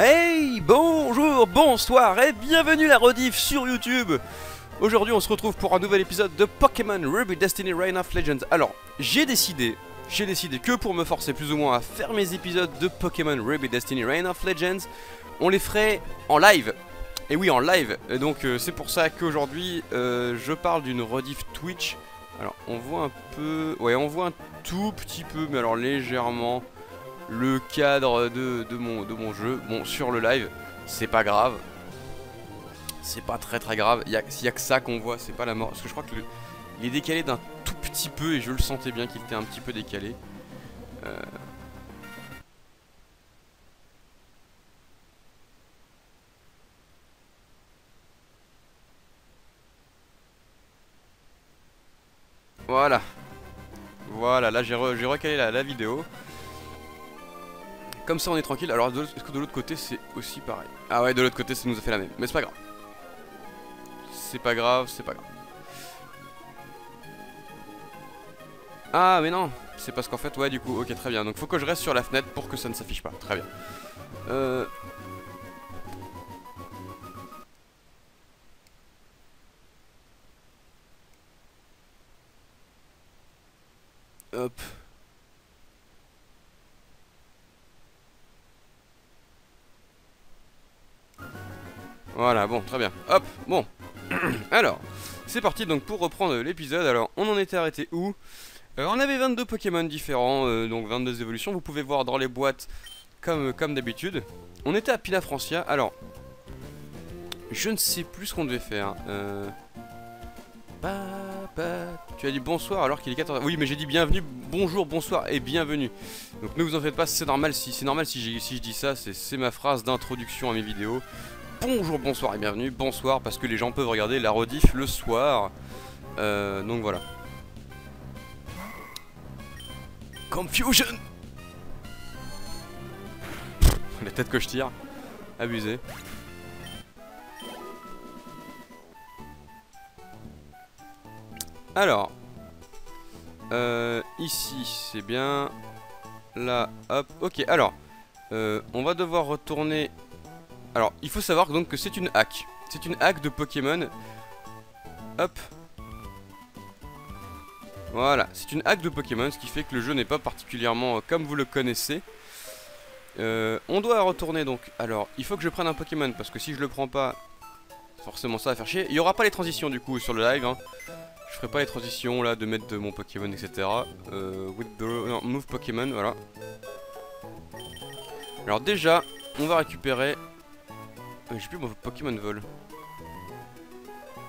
Hey, bonjour, bonsoir et bienvenue la rediff sur YouTube. Aujourd'hui on se retrouve pour un nouvel épisode de Pokémon Ruby Destiny Reign of Legends. Alors, j'ai décidé que pour me forcer plus ou moins à faire mes épisodes de Pokémon Ruby Destiny Reign of Legends, on les ferait en live. Et oui, en live. Et donc c'est pour ça qu'aujourd'hui je parle d'une rediff Twitch. Alors on voit un peu, ouais, on voit un tout petit peu, mais alors légèrement, le cadre de mon jeu. Bon, sur le live, c'est pas grave. C'est pas très grave. Il y a que ça qu'on voit, c'est pas la mort. Parce que je crois que il est décalé d'un tout petit peu et je le sentais bien qu'il était un petit peu décalé. Voilà. Voilà, là j'ai recalé la vidéo. Comme ça on est tranquille. Alors est-ce que de l'autre côté c'est aussi pareil? Ah ouais, de l'autre côté ça nous a fait la même. Mais c'est pas grave. C'est pas grave, c'est pas grave. Ah mais non, c'est parce qu'en fait, ouais, du coup, ok, très bien. Donc faut que je reste sur la fenêtre pour que ça ne s'affiche pas. Très bien. Hop. Voilà, bon, très bien. Hop, bon. Alors, c'est parti donc pour reprendre l'épisode. Alors, on en était arrêté où? On avait 22 Pokémon différents, donc 22 évolutions. Vous pouvez voir dans les boîtes comme d'habitude. On était à Pilafrancia. Alors, je ne sais plus ce qu'on devait faire. Tu as dit bonsoir alors qu'il est 14h. Oui, mais j'ai dit bienvenue, bonjour, bonsoir et bienvenue. Donc ne vous en faites pas, c'est normal si je dis ça, c'est ma phrase d'introduction à mes vidéos. Bonjour, bonsoir et bienvenue. Bonsoir parce que les gens peuvent regarder la rediff le soir. Donc voilà. Confusion. La tête que je tire. Abusé. Alors. Ici, c'est bien. Là, hop. Ok, alors. On va devoir retourner... Alors, il faut savoir donc que c'est une hack. C'est une hack de Pokémon. Hop. Voilà, c'est une hack de Pokémon, ce qui fait que le jeu n'est pas particulièrement comme vous le connaissez. On doit retourner donc. Alors, il faut que je prenne un Pokémon, parce que si je le prends pas, forcément ça va faire chier. Il n'y aura pas les transitions du coup sur le live, hein. Je ferai pas les transitions là de mettre mon Pokémon, etc. Non, move Pokémon, voilà. Alors déjà, on va récupérer... J'ai plus mon Pokémon vol.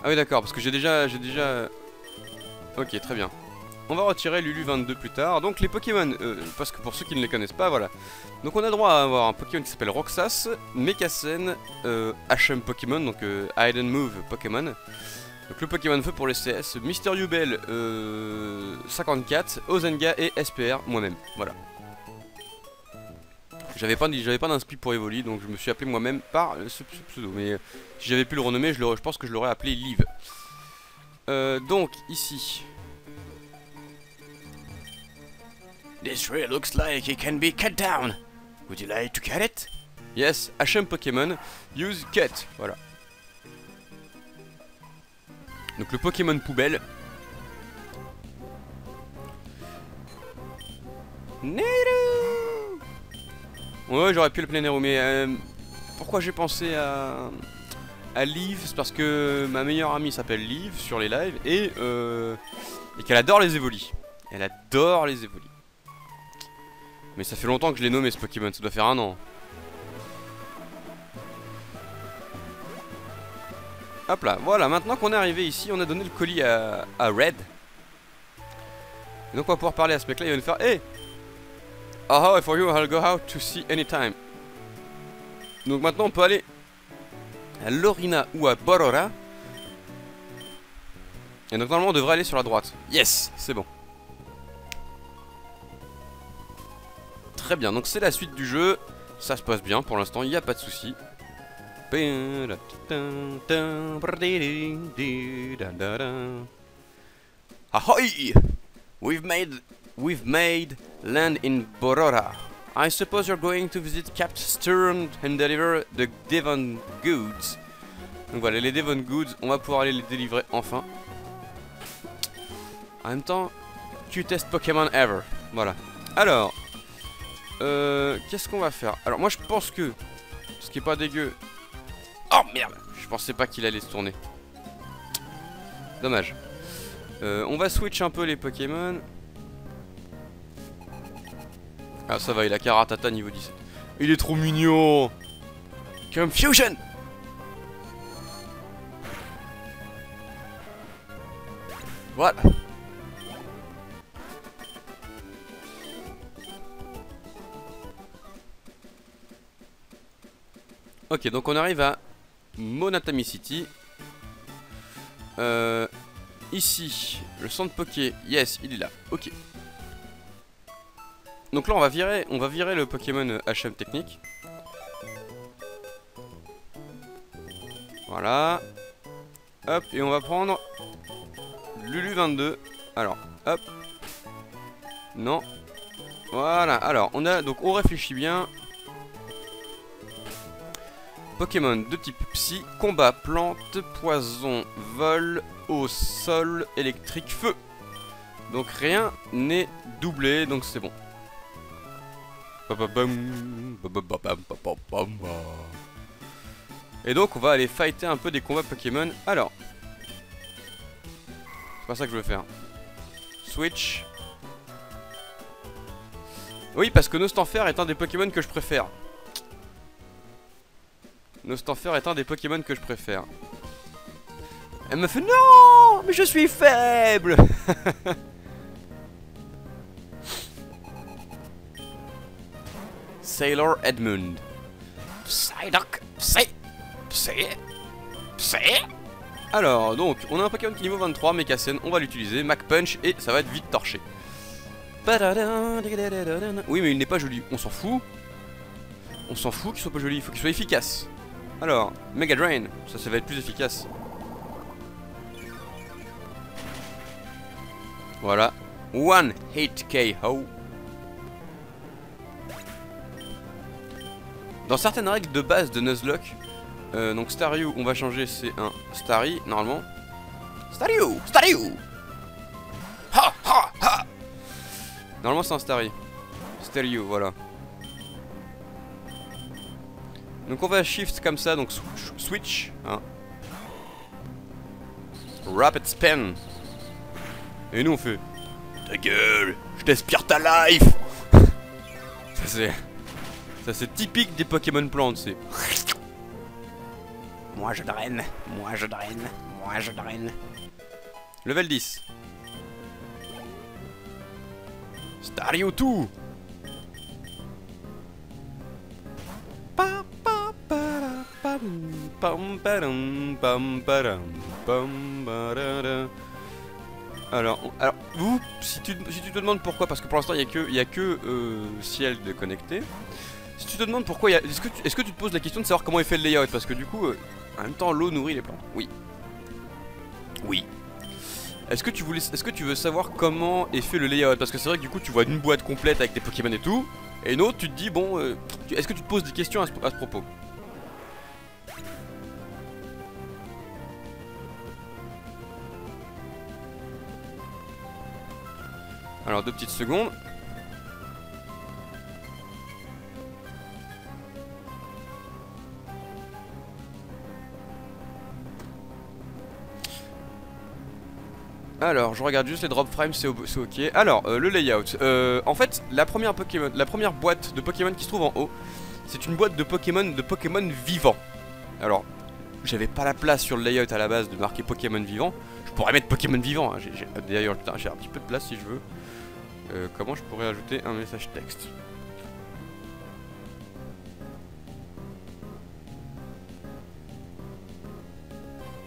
Ah oui d'accord, parce que j'ai déjà... Ok, très bien. On va retirer Lulu 22 plus tard. Donc les Pokémon, parce que pour ceux qui ne les connaissent pas, voilà. Donc on a droit à avoir un Pokémon qui s'appelle Roxas, Mekasen, HM Pokémon, donc Hidden Move Pokémon. Donc le Pokémon feu pour les CS, Mysterious Bell 54, Ozenga et SPR moi-même, voilà. J'avais pas d'inspi pour Evoli, donc je me suis appelé moi-même par ce pseudo. Mais si j'avais pu le renommer, je pense que je l'aurais appelé Liv. Donc ici. This tree looks like it can be cut down. Would you like to cut it? Yes, HM Pokémon, use cut. Voilà. Donc le Pokémon poubelle. Nero. Ouais, j'aurais pu le plein Nero, mais pourquoi j'ai pensé à Liv? C'est parce que ma meilleure amie s'appelle Liv sur les lives et qu'elle adore les évolis. Elle adore les évolis. Mais ça fait longtemps que je l'ai nommé ce Pokémon, ça doit faire un an. Hop là, voilà, maintenant qu'on est arrivé ici, on a donné le colis à Red. Et donc on va pouvoir parler à ce mec là, il va nous faire hey! Oh, for you, I'll go out to see anytime. Donc maintenant on peut aller à Lorina ou à Borora. Et donc normalement on devrait aller sur la droite. Yes, c'est bon. Très bien, donc c'est la suite du jeu. Ça se passe bien pour l'instant, il n'y a pas de souci. Ahoy! We've made land in Borora. I suppose you're going to visit Cap Stern and deliver the Devon Goods. Donc voilà, les Devon Goods, on va pouvoir aller les délivrer enfin. En même temps, cutest Pokémon ever. Voilà. Alors, qu'est-ce qu'on va faire? Alors moi je pense que, ce qui est pas dégueu... Oh merde, je pensais pas qu'il allait se tourner. Dommage. On va switch un peu les Pokémon. Ah ça va, il a Karatata niveau 17. Il est trop mignon. Confusion. Voilà. Ok, donc on arrive à Monatami City. Ici, le centre Poké, yes, il est là, ok. Donc là on va virer le Pokémon HM technique. Voilà. Hop, et on va prendre Lulu 22. Alors, hop. Non. Voilà, alors on a, donc on réfléchit bien. Pokémon de type Psy, combat, plante, poison, vol, eau, sol, électrique, feu. Donc rien n'est doublé, donc c'est bon. Et donc on va aller fighter un peu des combats Pokémon. Alors, c'est pas ça que je veux faire. Switch. Oui, parce que Nostanfer est un des Pokémon que je préfère. Nostanfer est un des Pokémon que je préfère. Elle me fait non, mais je suis faible. Sailor Edmund. Psyduck. Psy. Alors, donc, on a un Pokémon qui est niveau 23, Mekasen, on va l'utiliser, Mac Punch, et ça va être vite torché. Oui, mais il n'est pas joli, on s'en fout. On s'en fout qu'il soit pas joli, il faut qu'il soit efficace. Alors, Mega Drain, ça va être plus efficace. Voilà. One hit KO. Dans certaines règles de base de Nuzlocke, donc Staryu, on va changer, c'est un Starry, normalement. Staryu. Ha ha ha. Normalement c'est un Starry. Staryu, voilà. Donc on va shift comme ça, donc switch, hein. Rapid spin. Et nous on fait ta gueule, je t'aspire ta life. Ça c'est typique des Pokémon plantes, c'est moi je draine, moi je draine, moi je draine. Level 10. Staryu 2. Alors vous, si tu te demandes pourquoi, parce que pour l'instant il y a que Ciel de connecté. Si tu te demandes pourquoi, est-ce que tu te poses la question de savoir comment est fait le layout, parce que du coup, en même temps l'eau nourrit les plantes. Oui. Oui. Est-ce que tu veux savoir comment est fait le layout, parce que c'est vrai que du coup tu vois une boîte complète avec des Pokémon et tout, et une autre tu te dis bon, est-ce que tu te poses des questions à ce propos? Alors 2 petites secondes. Alors je regarde juste les drop frames, c'est ok. Alors le layout, en fait la première boîte de Pokémon qui se trouve en haut, c'est une boîte de Pokémon vivants. Alors j'avais pas la place sur le layout à la base de marquer Pokémon vivant. Je pourrais mettre Pokémon vivant, hein. D'ailleurs j'ai un petit peu de place si je veux. Comment je pourrais ajouter un message texte?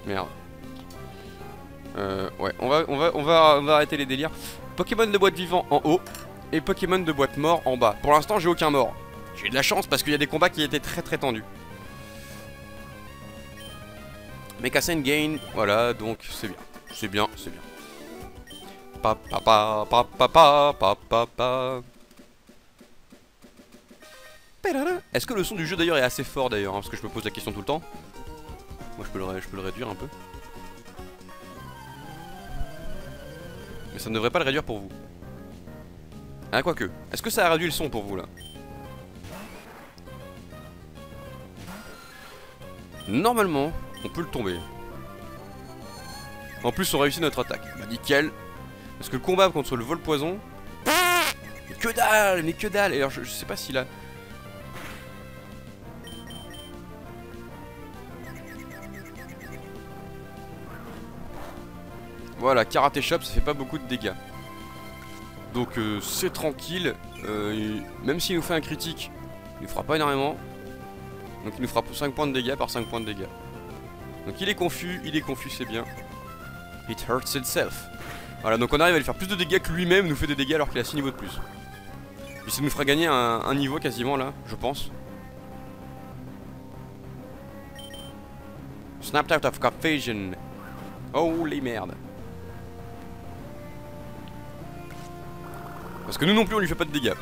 Merde. Ouais, on va arrêter les délires. Pokémon de boîte vivant en haut et Pokémon de boîte mort en bas. Pour l'instant j'ai aucun mort. J'ai eu de la chance parce qu'il y a des combats qui étaient très tendus. Mekasen gain, voilà, donc c'est bien. C'est bien. Pa pa pa pa pa pa pa pa pa. Est-ce que le son du jeu d'ailleurs est assez fort d'ailleurs, hein, parce que je me pose la question tout le temps. Moi je peux le réduire un peu. Mais ça ne devrait pas le réduire pour vous. Ah quoique, est-ce que ça a réduit le son pour vous là? Normalement, on peut le tomber. En plus on réussit notre attaque. Bah nickel. Parce que le combat contre le vol poison... Mais que dalle, mais que dalle. Et alors je sais pas s'il a... Voilà, Karaté Chop, ça fait pas beaucoup de dégâts. Donc c'est tranquille. Même s'il nous fait un critique, il nous fera pas énormément. Donc il nous fera 5 points de dégâts par 5 points de dégâts. Donc il est confus, c'est bien. It hurts itself. Voilà, donc on arrive à lui faire plus de dégâts que lui-même nous fait des dégâts alors qu'il a 6 niveaux de plus. Puis ça nous fera gagner un niveau quasiment là, je pense. Snapped out of confusion. Holy merde. Parce que nous non plus on lui fait pas de dégâts.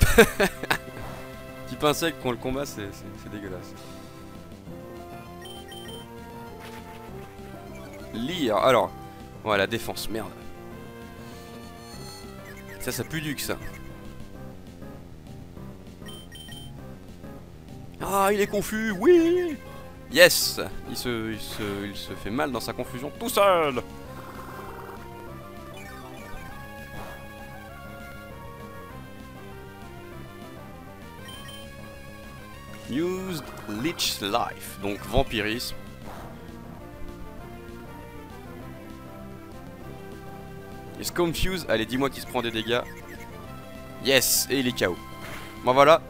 Type insecte quand on le combat c'est dégueulasse. Lire, alors. Voilà, défense, merde. Ça pue du que ça. Ah, il est confus, oui. Yes. Il se fait mal dans sa confusion tout seul. Used Leech Life, donc vampirisme. Is confused, allez dis-moi qu'il se prend des dégâts. Yes, et il est KO. Bon voilà.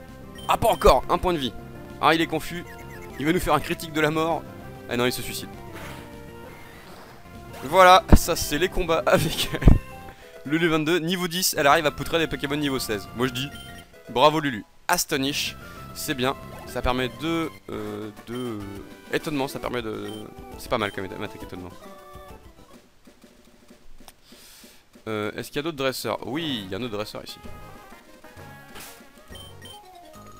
Ah pas encore, un point de vie. Ah il est confus, il va nous faire un critique de la mort. Ah non il se suicide. Voilà, ça c'est les combats avec Lulu 22. Niveau 10, elle arrive à poutrer des Pokémon niveau 16. Moi je dis, bravo Lulu. Astonish, c'est bien. Ça permet étonnement, ça permet de... C'est pas mal comme attaque étonnement. Est-ce qu'il y a d'autres dresseurs? Oui, il y a un autre dresseur ici.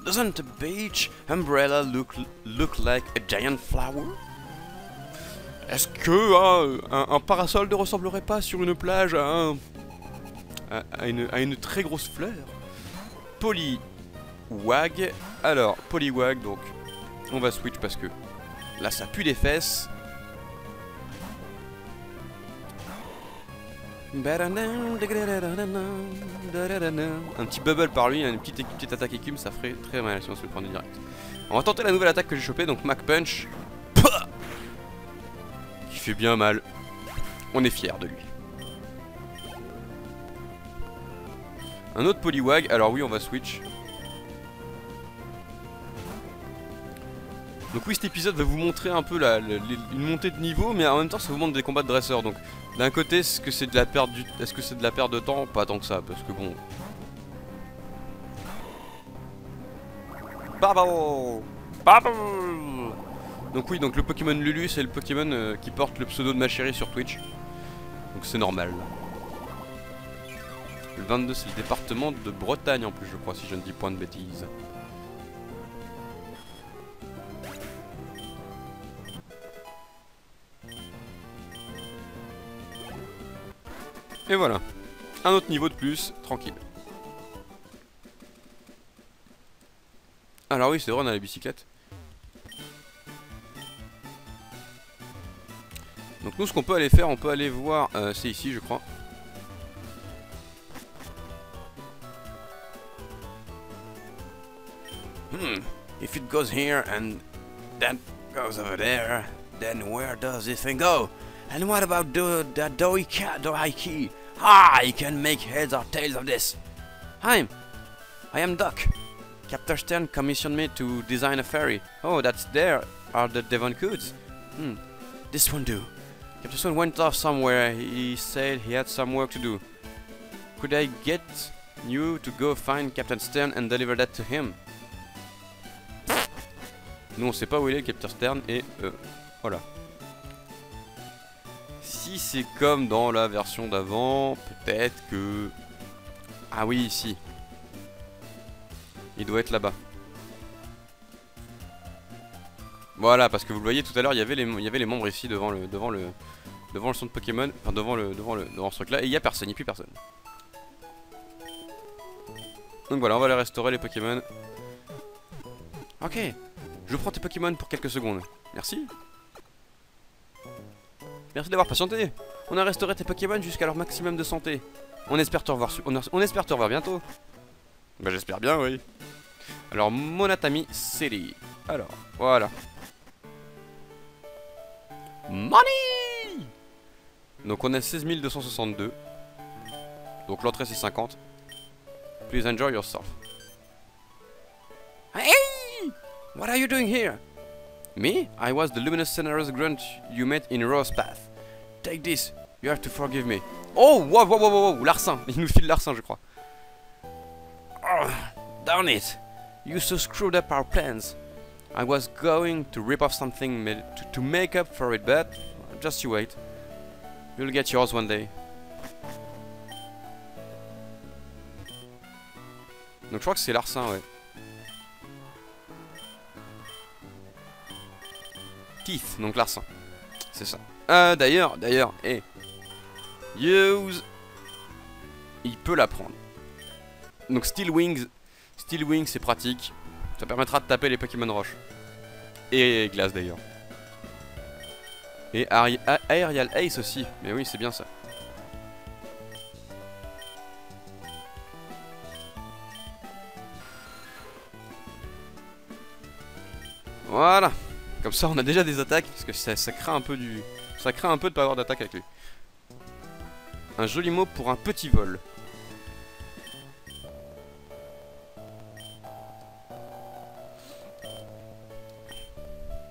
Doesn't the beach umbrella look like a giant flower? Est-ce que un parasol ne ressemblerait pas sur une plage à une très grosse fleur? Poliwag. Alors, Poliwag, donc on va switch parce que là ça pue des fesses. Un petit bubble par lui, une petite attaque écume, ça ferait très mal si on se le prenait direct. On va tenter la nouvelle attaque que j'ai chopée, donc Mac Punch. Qui fait bien mal. On est fiers de lui. Un autre Poliwag, alors oui on va switch. Donc oui cet épisode va vous montrer un peu une montée de niveau, mais en même temps ça vous montre des combats de dresseurs. Donc d'un côté est-ce que c'est de la perte de temps? Pas tant que ça, parce que bon... Bubble. Donc oui, donc le Pokémon Lulu c'est le Pokémon qui porte le pseudo de ma chérie sur Twitch. Donc c'est normal. Le 22 c'est le département de Bretagne en plus je crois, si je ne dis point de bêtises. Et voilà, un autre niveau de plus, tranquille. Alors oui c'est vrai on a la bicyclette. Donc nous ce qu'on peut aller faire, on peut aller voir, c'est ici je crois. If it goes here and that goes over there, then where does this thing go? And what about the Doiki? Ah, I can make heads or tails of this. Hi, I am Doc. Captain Stern commissioned me to design a ferry. Oh, that's there are the Devon Coods. This won't do. Captain Stern went off somewhere. He said he had some work to do. Could I get you to go find Captain Stern and deliver that to him? Nous on sait pas où il est le Captain Stern et voilà. Si c'est comme dans la version d'avant, peut-être que... Ah oui, ici. Il doit être là-bas. Voilà, parce que vous le voyez tout à l'heure, il y avait les membres ici devant le centre Pokémon, enfin devant ce truc là, et il n'y a personne, il n'y a plus personne. Donc voilà, on va aller restaurer les Pokémon. Ok, je prends tes Pokémon pour quelques secondes. Merci. Merci d'avoir patienté. On a restauré tes Pokémon jusqu'à leur maximum de santé. On espère te revoir, on espère te revoir bientôt. Bah j'espère bien, oui. Alors, Monatami City. Alors, voilà. Money. Donc on a 16 262. Donc l'entrée c'est 50. Please enjoy yourself. Hey! What are you doing here? Me? I was the luminous Cenaris grunt you met in Rose Path. Take this. You have to forgive me. Oh, wow, wow, wow, wow, wow. Larcin. Il nous file Larcin, je crois. Oh, darn it. You so screwed up our plans. I was going to rip off something to make up for it, but just you wait. You'll get yours one day. Donc je crois que c'est Larcin, ouais. Teeth, donc Larcin. C'est ça. D'ailleurs, hey. Use. Il peut la prendre. Donc Steel Wings c'est pratique. Ça permettra de taper les Pokémon roche. Et glace d'ailleurs. Et Aerial Ace aussi. Mais oui, c'est bien ça. Voilà. Comme ça on a déjà des attaques. Parce que ça craint un peu ça craint un peu de pas avoir d'attaque avec lui. Un joli mot pour un petit vol.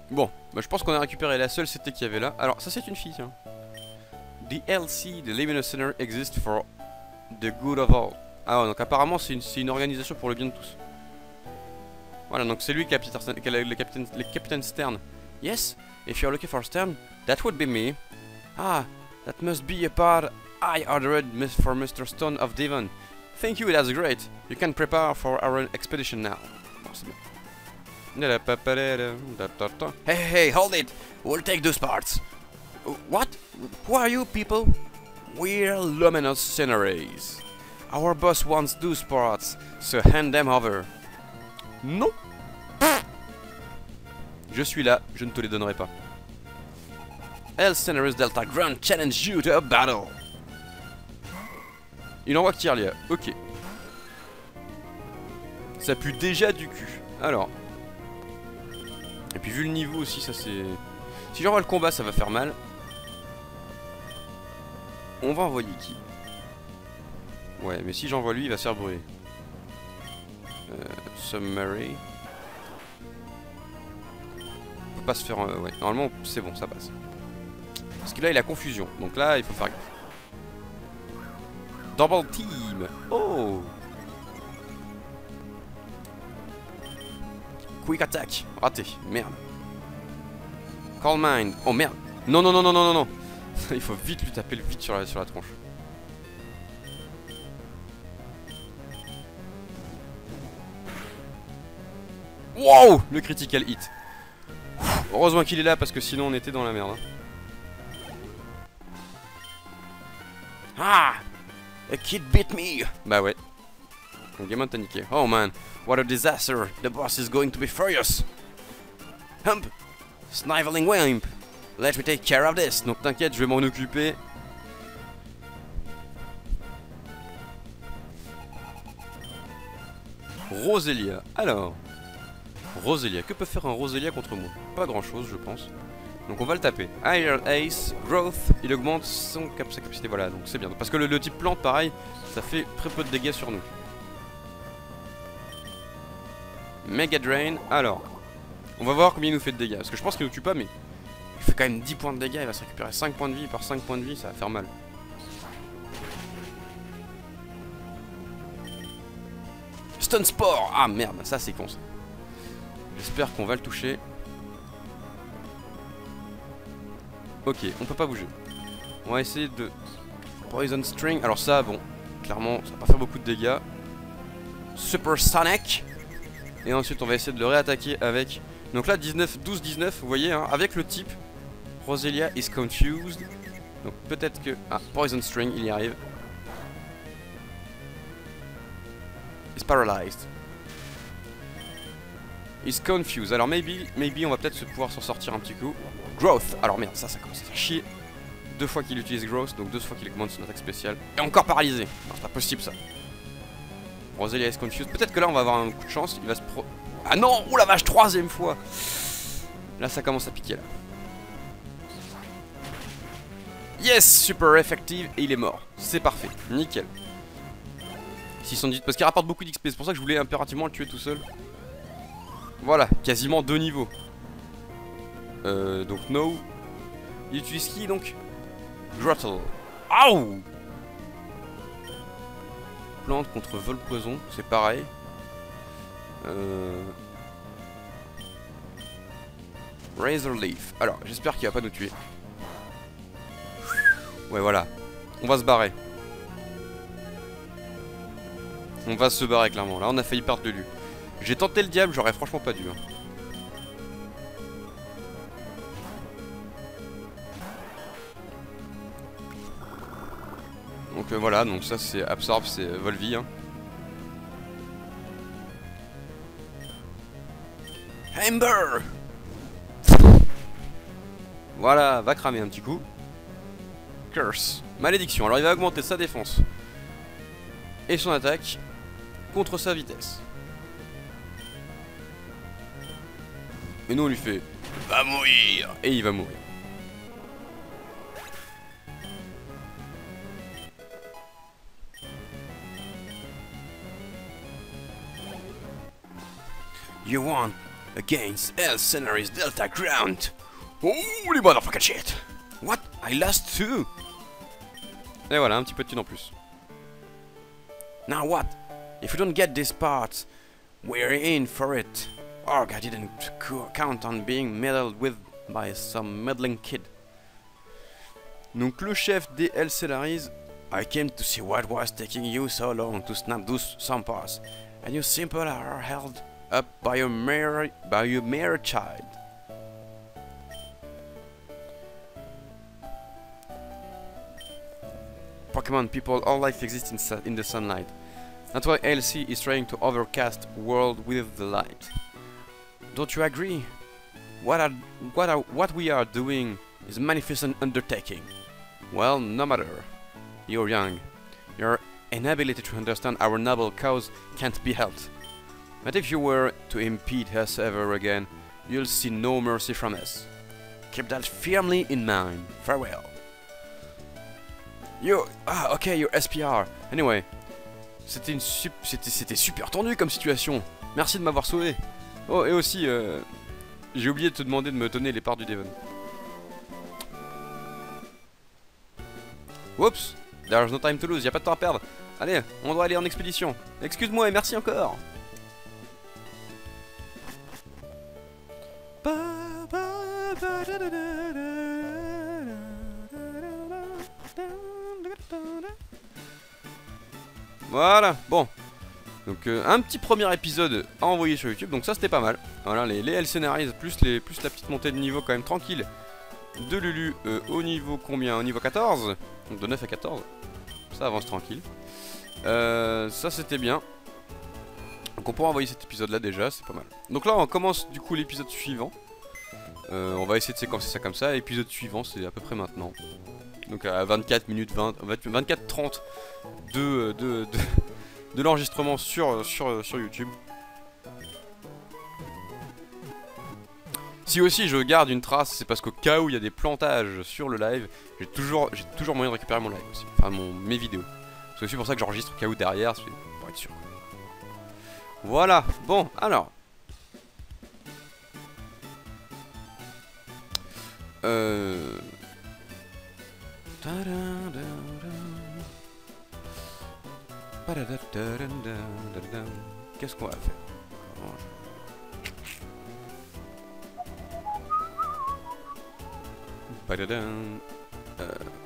Bon, bah je pense qu'on a récupéré la seule CT qu'il y avait là. Alors ça c'est une fille, tiens. The LC, the Luminous Center, exists for the good of all. Ah ouais, donc apparemment c'est une organisation pour le bien de tous. Voilà, donc c'est lui qui a le capitaine Stern. Yes, if you're looking for Stern, that would be me. Ah, that must be a part I ordered for Mr. Stone of Devon. Thank you, that's great. You can prepare for our expedition now. Bon, c'est bien. Hey, hold it! We'll take those parts. What? Who are you people? We're Luminous Cenaries. Our boss wants those parts, so hand them over. Non. Je suis là, je ne te les donnerai pas. El Cenaris Delta Grunt challenge you to a battle. Il envoie Kirlia, ok. Ça pue déjà du cul. Alors. Et puis vu le niveau aussi, ça c'est... Si j'envoie le combat, ça va faire mal. On va envoyer qui? Ouais, mais si j'envoie lui, il va se faire brûler. Submarine. On peut pas se faire... ouais, normalement, c'est bon, ça passe. Parce que là, il a confusion. Donc là, il faut faire... Double team. Oh. Quick attack. Raté. Merde. Call Mind. Oh merde. Non, non, non, non, non, non, non. Il faut vite lui taper le vide sur la tronche. Wow. Le critical hit. Heureusement qu'il est là parce que sinon on était dans la merde. Ah. A kid beat me. Bah ouais. Le gamin t'a niqué. Oh man. What a disaster. The boss is going to be furious. Hump. Sniveling Wimp. Let me take care of this. Donc t'inquiète, je vais m'en occuper. Roselia. Alors. Roselia. Que peut faire un Roselia contre moi? Pas grand chose, je pense. Donc on va le taper. Iron Ace. Growth. Il augmente sa capacité. Voilà, donc c'est bien. Parce que le type plante, pareil, ça fait très peu de dégâts sur nous. Mega Drain. Alors. On va voir combien il nous fait de dégâts. Parce que je pense qu'il nous tue pas, mais il fait quand même 10 points de dégâts. Il va se récupérer 5 points de vie. Par 5 points de vie, ça va faire mal. Stun Spore. Ah merde, ça c'est con ça. J'espère qu'on va le toucher. Ok, on peut pas bouger. On va essayer de... Poison String. Alors ça, bon, clairement, ça va pas faire beaucoup de dégâts. Super Sonic. Et ensuite on va essayer de le réattaquer avec... Donc là 19, 12, 19, vous voyez, hein, avec le type. Roselia is confused. Donc peut-être que... Ah, Poison String, il y arrive. Is paralyzed. Is confused. Alors maybe on va peut-être pouvoir s'en sortir un petit coup. Growth. Alors merde, ça commence à faire chier. 2 fois qu'il utilise Growth, donc 2 fois qu'il augmente son attaque spéciale. Et encore paralysé. Non, c'est pas possible ça. Roselia is confused. Peut-être que là on va avoir un coup de chance. Il va se pro... Ah non! Oh la vache, 3ème fois! Là ça commence à piquer là. Yes! Super effective et il est mort. C'est parfait. Nickel. 618 parce qu'il rapporte beaucoup d'XP. C'est pour ça que je voulais impérativement le tuer tout seul. Voilà, quasiment 2 niveaux. Donc no. Il utilise qui donc? Grottle. Aouh! Plante contre vol poison, c'est pareil. Razor Leaf. Alors, j'espère qu'il va pas nous tuer. Ouais, voilà. On va se barrer. On va se barrer clairement. Là, on a failli perdre de lui. J'ai tenté le diable, j'aurais franchement pas dû. Hein. Donc voilà, donc ça c'est Absorb, c'est Volvi. Hein. Amber! Voilà, va cramer un petit coup. Curse. Malédiction. Alors il va augmenter sa défense et son attaque contre sa vitesse. Et nous on lui fait va mourir. Et il va mourir. You won against Elsenary's Delta Ground. Holy motherfucking shit. What? I lost too. Et voilà, un petit peu de thune en plus. Now what? If you don't get this part, we're in for it. Org, I didn't count on being meddled with by some meddling kid. Donc le chef des Elsenaries, I came to see what was taking you so long to snap those some parts, and you simple are held up by your mere child. Pokemon people, all life exists in the sunlight. That's why LC is trying to overcast world with the light. Don't you agree? What we are doing is a magnificent undertaking. Well, no matter. You're young. Your inability to understand our noble cause can't be helped. But if you were to impede us ever again, you'll see no mercy from us. Keep that firmly in mind. Farewell. Okay, your SPR. Anyway, c'était super tendu comme situation. Merci de m'avoir sauvé. Oh, et aussi, j'ai oublié de te demander de me donner les parts du Devon. Oups, there's no time to lose, y a pas de temps à perdre. Allez, on doit aller en expédition. Excuse-moi et merci encore. Voilà, bon. Donc un petit premier épisode à envoyer sur YouTube, donc ça c'était pas mal. Voilà, les Elsenaries plus la petite montée de niveau quand même tranquille de Lulu au niveau combien? Au niveau 14. Donc de 9 à 14. Ça avance tranquille. Ça c'était bien. Donc on pourra envoyer cet épisode là déjà, c'est pas mal. Donc là on commence du coup l'épisode suivant. On va essayer de séquencer ça comme ça. L'épisode suivant c'est à peu près maintenant. Donc à 24 minutes 20, 24-30 de l'enregistrement sur YouTube. Si aussi je garde une trace, c'est parce qu'au cas où il y a des plantages sur le live, j'ai toujours moyen de récupérer mon live aussi. Enfin mes vidéos. C'est aussi pour ça que j'enregistre au cas où derrière, pour être sûr. Voilà, bon, alors. Qu'est-ce qu'on va faire?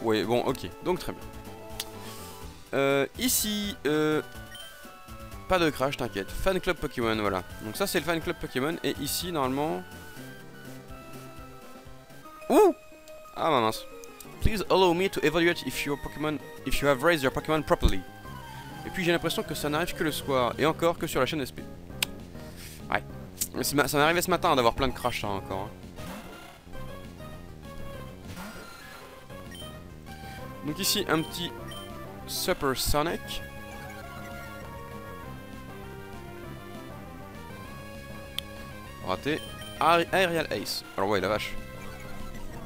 Ouais, bon, ok, donc très bien. Ici, Pas de crash, t'inquiète. Fan Club Pokémon, voilà. Donc ça c'est le Fan Club Pokémon. Et ici, normalement... Ouh! Ah bah mince. Please allow me to evaluate if you have raised your Pokémon properly. Et puis j'ai l'impression que ça n'arrive que le soir. Et encore que sur la chaîne SP. Ouais. Ça m'est arrivé ce matin d'avoir plein de crash hein, encore. Donc ici un petit Supersonic. Raté. Aerial Ace. Alors ouais la vache.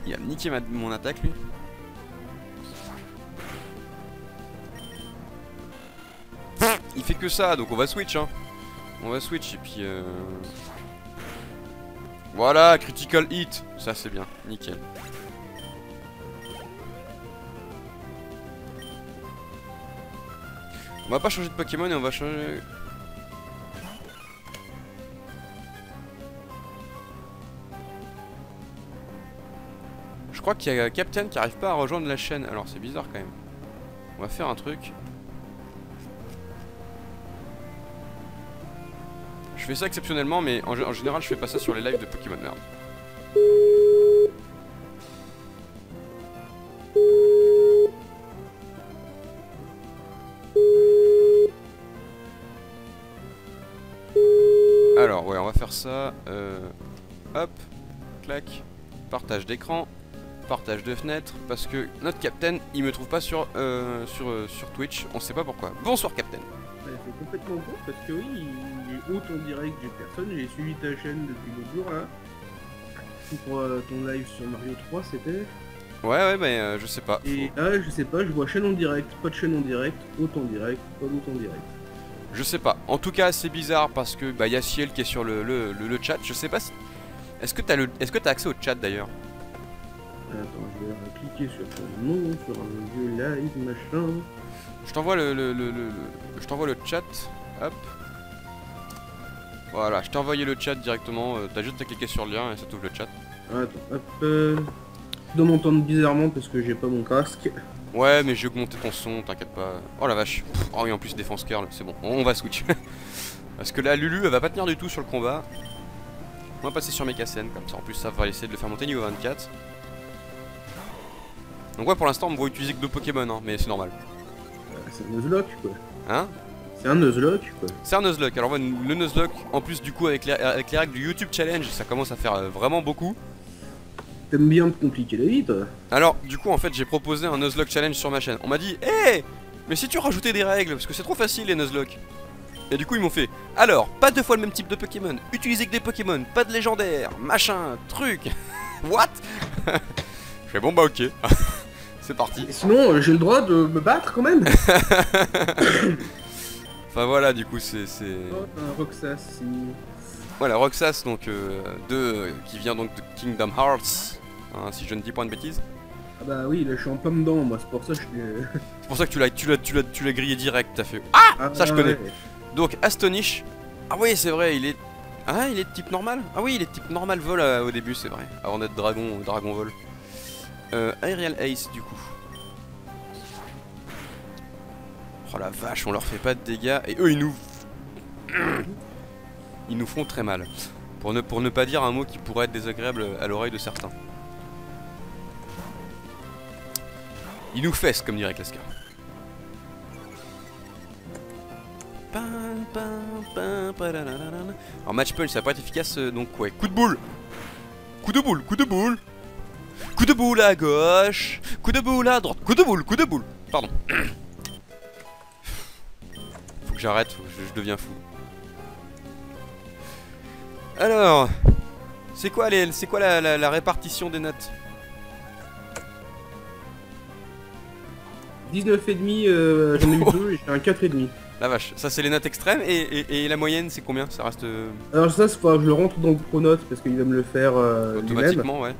Il a niqué mon attaque lui. Il fait que ça donc on va switch hein. On va switch et puis voilà, critical hit. Ça c'est bien, nickel. On va pas changer de Pokémon et on va changer... Je crois qu'il y a Captain qui arrive pas à rejoindre la chaîne. Alors c'est bizarre quand même. On va faire un truc. Je fais ça exceptionnellement mais en général je fais pas ça sur les lives de Pokémon merde. Alors ouais on va faire ça. Hop, clac, partage d'écran. Partage de fenêtre parce que notre Captain il me trouve pas sur Twitch, on sait pas pourquoi. Bonsoir Captain. Ouais, c'est complètement con parce que oui, il est haut en direct, j'ai personne, j'ai suivi ta chaîne depuis l'autre jour là. Pour ton live sur Mario 3 c'était. Ouais mais je sais pas. Et là je sais pas, je vois chaîne en direct, pas de chaîne en direct, haut en direct, pas haut en direct. Je sais pas. En tout cas c'est bizarre parce que bah y a Ciel qui est sur le chat. Je sais pas si... Est-ce que t'as accès au chat d'ailleurs? Attends, je vais cliquer sur ton nom, sur un vieux live, machin. Je t'envoie je t'envoie le chat. Hop. Voilà, je t'ai envoyé le chat directement. T'as juste à cliquer sur le lien et ça t'ouvre le chat. Attends, hop. Tu dois m'entendre bizarrement parce que j'ai pas mon casque. Ouais, mais j'ai augmenté ton son, t'inquiète pas. Oh la vache. Oh oui, en plus défense curl, c'est bon. On va switch. Parce que là, Lulu, elle va pas tenir du tout sur le combat. On va passer sur Mekasen, comme ça. En plus, ça va essayer de le faire monter niveau 24. Donc ouais, pour l'instant, on me voit utiliser que 2 Pokémon, hein, mais c'est normal. C'est un Nuzlocke quoi. Hein? C'est un Nuzlocke quoi. C'est un Nuzlocke. Alors ouais, le Nuzlocke, en plus du coup, avec les règles du YouTube Challenge, ça commence à faire vraiment beaucoup. T'aimes bien te compliquer la vie toi. Alors, du coup, en fait, j'ai proposé un Nuzlocke Challenge sur ma chaîne. On m'a dit, hé, mais si tu rajoutais des règles, parce que c'est trop facile les Nuzlocke. Et du coup, ils m'ont fait, alors, pas 2 fois le même type de Pokémon, utilisez que des Pokémon, pas de légendaires, machin, truc. What? Je fais bon bah ok. C'est parti. Et sinon, j'ai le droit de me battre quand même. Enfin voilà, du coup c'est... Oh, un Roxas. Voilà, Roxas, donc qui vient donc de Kingdom Hearts, hein, si je ne dis pas de bêtises. Ah bah oui, là je suis en plein dedans, moi c'est pour ça que je suis... C'est pour ça que tu l'as grillé direct, t'as fait... Ah, ça je connais. Ouais. Donc Astonish. Ah oui c'est vrai, il est... Ah il est de type normal. Ah oui il est de type normal vol au début c'est vrai. Avant d'être dragon vol. Aerial Ace du coup. Oh la vache, on leur fait pas de dégâts et eux ils nous font très mal. Pour ne pas dire un mot qui pourrait être désagréable à l'oreille de certains. Ils nous fessent comme dirait Klaska. Alors match punch ça va pas être efficace donc ouais. Coup de boule. Coup de boule, coup de boule. Coup de boule à gauche. Coup de boule à droite. Coup de boule, coup de boule. Pardon. Faut que j'arrête, je deviens fou. Alors, c'est quoi la répartition des notes? 19,5, j'en ai eu 2 et j'ai un 4,5. La vache, ça c'est les notes extrêmes et la moyenne c'est combien? Ça reste... Alors ça, c'est pas que je le rentre dans le pronote parce qu'il va me le faire automatiquement, ouais.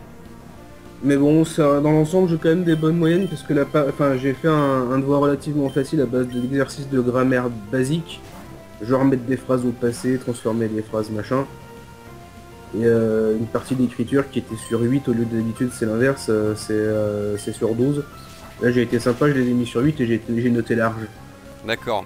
Mais bon, ça, dans l'ensemble, j'ai quand même des bonnes moyennes parce que j'ai fait un devoir relativement facile à base d'exercices de grammaire basique. Genre mettre des phrases au passé, transformer les phrases machin. Et une partie d'écriture qui était sur 8 au lieu d'habitude, c'est l'inverse, c'est sur 12. Là j'ai été sympa, je les ai mis sur 8 et j'ai noté large. D'accord.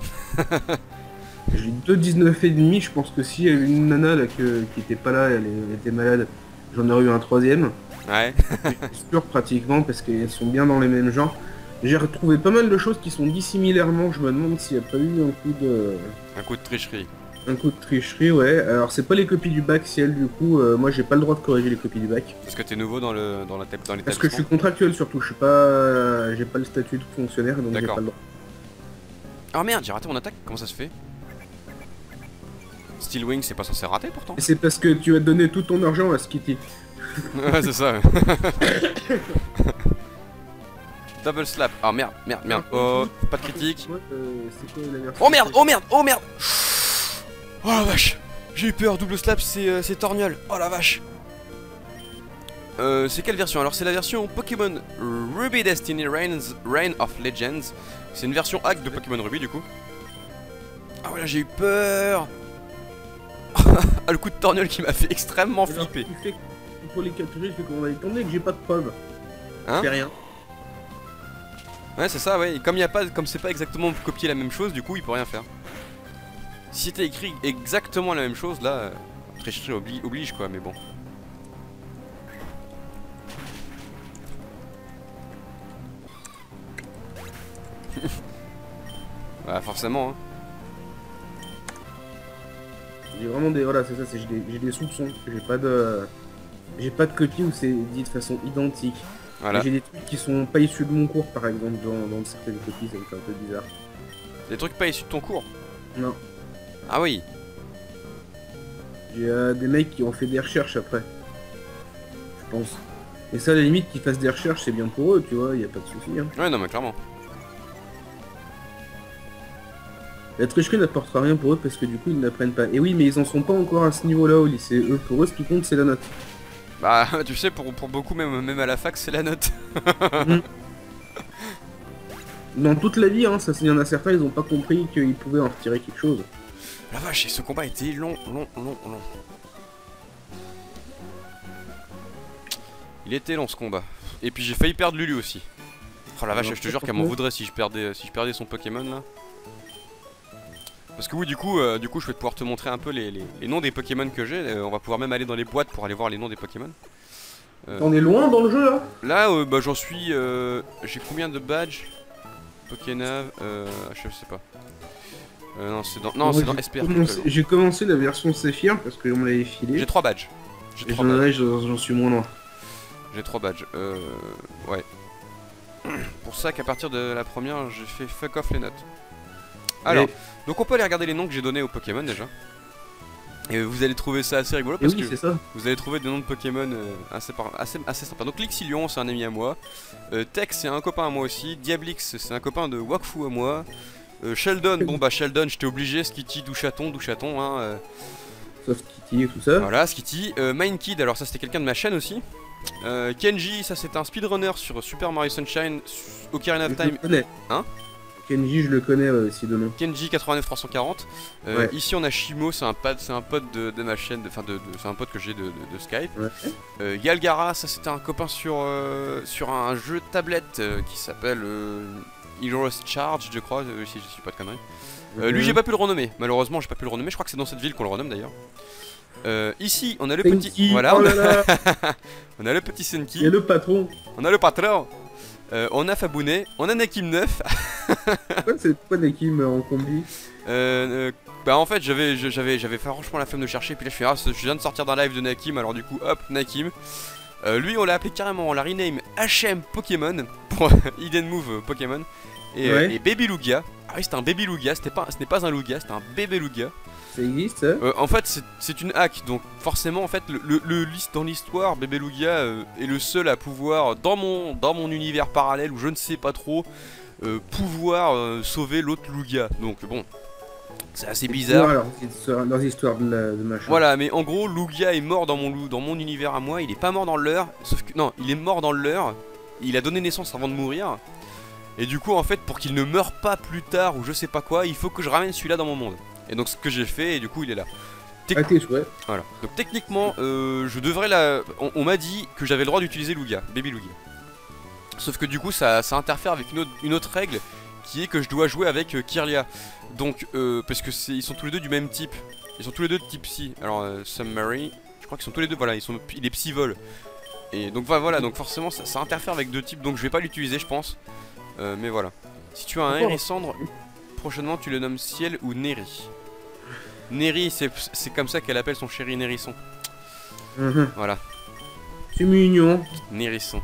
J'ai 2,19 et demi, je pense que si une nana là, qui était pas là, elle était malade, j'en aurais eu un troisième. Ouais. C'est sûr pratiquement parce qu'elles sont bien dans les mêmes genres. J'ai retrouvé pas mal de choses qui sont dit similairement, je me demande s'il n'y a pas eu Un coup de tricherie. un coup de tricherie, ouais. Alors c'est pas les copies du bac, si elle du coup, moi j'ai pas le droit de corriger les copies du bac. Parce que t'es nouveau dans l'établissement. Parce que je suis contractuel surtout, je suis pas, j'ai pas le statut de fonctionnaire donc j'ai D'accord. pas le droit. Oh merde, j'ai raté mon attaque, comment ça se fait? Steel Wing, c'est pas censé rater pourtant. Et c'est parce que tu as donné tout ton argent à Skitty. Ouais, c'est ça. Double slap. Oh merde, merde, merde. Oh, pas de critique. C'est quoi la version Oh merde, oh merde, oh merde. Oh la vache. J'ai eu peur, double slap, c'est torgnole. Oh la vache. C'est quelle version? Alors c'est la version Pokémon Ruby Destiny Reign of Legends. C'est une version hack de Pokémon Ruby du coup. Ah ouais là j'ai eu peur. Ah le coup de torgnole qui m'a fait extrêmement Alors, flipper. tu fais pour les capturer, je fais qu'on va étant donné que j'ai pas de preuves. Hein? Je fais rien. Ouais c'est ça ouais, et comme c'est pas exactement copier la même chose, du coup il peut rien faire. Si c'était écrit exactement la même chose là, tricherie oblige quoi, mais bon. Bah forcément hein. J'ai vraiment des. Voilà, c'est ça, j'ai des soupçons. J'ai pas de copie où c'est dit de façon identique. Voilà. J'ai des trucs qui sont pas issus de mon cours par exemple dans certaines copies, ça me fait un peu bizarre. Des trucs pas issus de ton cours? Non. Ah oui. J'ai des mecs qui ont fait des recherches après. Je pense. Et ça, à la limite, qu'ils fassent des recherches, c'est bien pour eux, tu vois, y a pas de souci. Hein. Ouais non mais clairement. La tricherie n'apportera rien pour eux parce que du coup, ils n'apprennent pas. Et oui, mais ils en sont pas encore à ce niveau-là au lycée. Eux, pour eux, ce qui compte, c'est la note. Bah tu sais pour beaucoup même à la fac c'est la note. Dans toute la vie, hein, il y en a certains, ils ont pas compris qu'ils pouvaient en retirer quelque chose. La vache, et ce combat était long. Il était long ce combat. Et puis j'ai failli perdre Lulu aussi. Oh la vache, je te jure qu'elle m'en voudrait si je perdais son Pokémon là. Parce que oui, du coup, je vais pouvoir te montrer un peu les noms des Pokémon que j'ai. On va pouvoir même aller dans les boîtes pour aller voir les noms des Pokémon. On est loin dans le jeu là. Là, bah j'en suis. J'ai combien de badges? Pokénav, je sais pas. Non, c'est dans SPR. J'ai commencé la version Saphir parce qu'on me l'avait filé. J'ai 3 badges. Et j'en suis moins loin. J'ai 3 badges. Ouais. Pour ça qu'à partir de la première, j'ai fait fuck off les notes. Alors, donc on peut aller regarder les noms que j'ai donnés aux Pokémon déjà. Et vous allez trouver ça assez rigolo parce que ça. vous allez trouver des noms de Pokémon assez sympas. Donc Lixilion c'est un ami à moi, Tex c'est un copain à moi aussi, Diablix c'est un copain de Wakfu à moi, Sheldon, bon bah Sheldon j'étais obligé, Skitty, Douchaton hein. Sauf Skitty et tout ça. Voilà, Skitty, Mindkid, alors ça c'était quelqu'un de ma chaîne aussi. Kenji, ça c'est un speedrunner sur Super Mario Sunshine, Ocarina of Time. Hein? Kenji, je le connais aussi de nom. Kenji 89340. Ouais. Ici on a Shimo, c'est un pote de ma chaîne, c'est un pote que j'ai de Skype. Ouais. Galgara, ça c'était un copain sur un jeu de tablette qui s'appelle Heroes Charge, je crois, si je suis pas de conneries. Lui j'ai pas pu le renommer, malheureusement j'ai pas pu le renommer, je crois que c'est dans cette ville qu'on le renomme d'ailleurs. Ici on a le Senki, petit. Voilà, oh là là. on a le petit Senki. Et le patron. On a le patron. On a Fabounet, on a Nakim 9. C'est quoi Nakim en combi? Bah en fait j'avais franchement la flemme de chercher, puis là je fais je viens de sortir d'un live de Nakim, alors du coup hop Nakim. Lui on l'a appelé carrément, on l'a rename HM Pokémon pour Hidden Move Pokémon. Et Baby Lugia. Ah oui c'était un Baby Lugia, ce n'est pas un Lugia, c'était un bébé Lugia. Ça existe ça? En fait c'est une hack, donc forcément en fait dans l'histoire Bébé Lugia est le seul à pouvoir dans mon univers parallèle où je ne sais pas trop pouvoir sauver l'autre Lugia. Donc bon, c'est assez bizarre. Leurs histoires de machin. Voilà, mais en gros Lugia est mort dans mon univers à moi, il est pas mort dans le leur, sauf que non, il est mort dans le leur. Il a donné naissance avant de mourir. Et du coup en fait pour qu'il ne meure pas plus tard ou je sais pas quoi, il faut que je ramène celui-là dans mon monde. Et donc ce que j'ai fait, et du coup il est là. Voilà. Donc techniquement, je devrais on m'a dit que j'avais le droit d'utiliser Lugia, Baby Lugia. Sauf que du coup ça interfère avec une autre règle qui est que je dois jouer avec Kirlia. Donc, parce que ils sont tous les deux du même type. Ils sont tous les deux de type Psy. Alors, Submarine, je crois qu'ils sont tous les deux, voilà, il est Psy-Vol. Et donc voilà, donc forcément ça interfère avec deux types, donc je vais pas l'utiliser je pense. Mais voilà. Si tu as un Hérissandre, prochainement tu le nommes Ciel ou Neri. Neri, c'est comme ça qu'elle appelle son chéri Nérisson. Voilà. C'est mignon. Nérisson.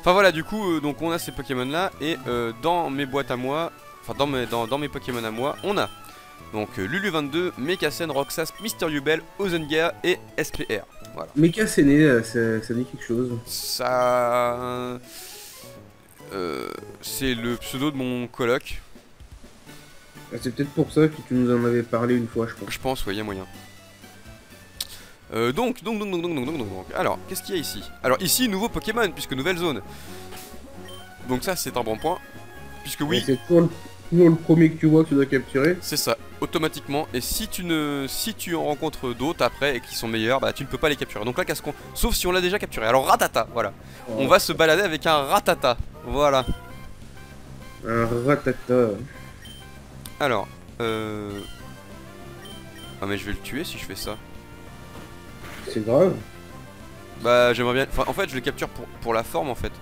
Enfin voilà, du coup, donc on a ces Pokémon là, et dans mes boîtes à moi, enfin dans mes Pokémon à moi, on a donc Lulu22, Mekasen, Roxas, Mysteriubel, Ozengea et SPR. Voilà. Mecha c'est né, ça dit quelque chose. Ça... c'est le pseudo de mon coloc. C'est peut-être pour ça que tu nous en avais parlé une fois, je pense. Je pense, ouais, y a moyen. Donc. Alors, qu'est-ce qu'il y a ici? Alors ici, nouveau Pokémon, puisque nouvelle zone. Donc ça, c'est un bon point. Puisque oui... C'est toujours le premier que tu vois que tu dois capturer. C'est ça, automatiquement. Et si tu en rencontres d'autres après et qui sont meilleurs, bah tu ne peux pas les capturer. Donc là, Cascon, sauf si on l'a déjà capturé. Alors Ratata, voilà. Oh. On va se balader avec un Ratata. Voilà. Un Ratata. Alors, ah mais je vais le tuer si je fais ça. C'est grave. Bah j'aimerais bien... Enfin, en fait, je le capture pour la forme, en fait.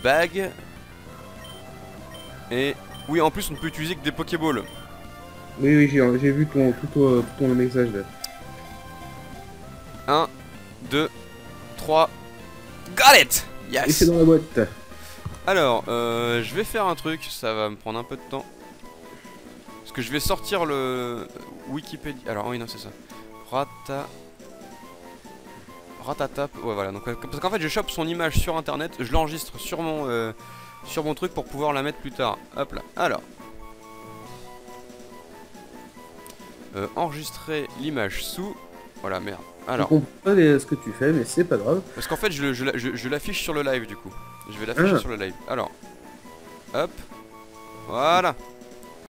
Bag. Et... Oui, en plus, on ne peut utiliser que des Pokéballs. Oui, j'ai vu tout ton message là. 1, 2, 3... Got it! Et c'est Yes! dans la boîte. Alors, je vais faire un truc, ça va me prendre un peu de temps. Parce que je vais sortir le... Wikipédia... Alors, oui, non, c'est ça. Ratatap, ouais voilà, donc, parce qu'en fait je chope son image sur internet, je l'enregistre sur mon truc pour pouvoir la mettre plus tard. Hop là, alors enregistrer l'image sous... Voilà, merde. Alors, Je comprends pas ce que tu fais, mais c'est pas grave. parce qu'en fait je l'affiche sur le live du coup. Je vais l'afficher sur le live. Alors, hop, voilà.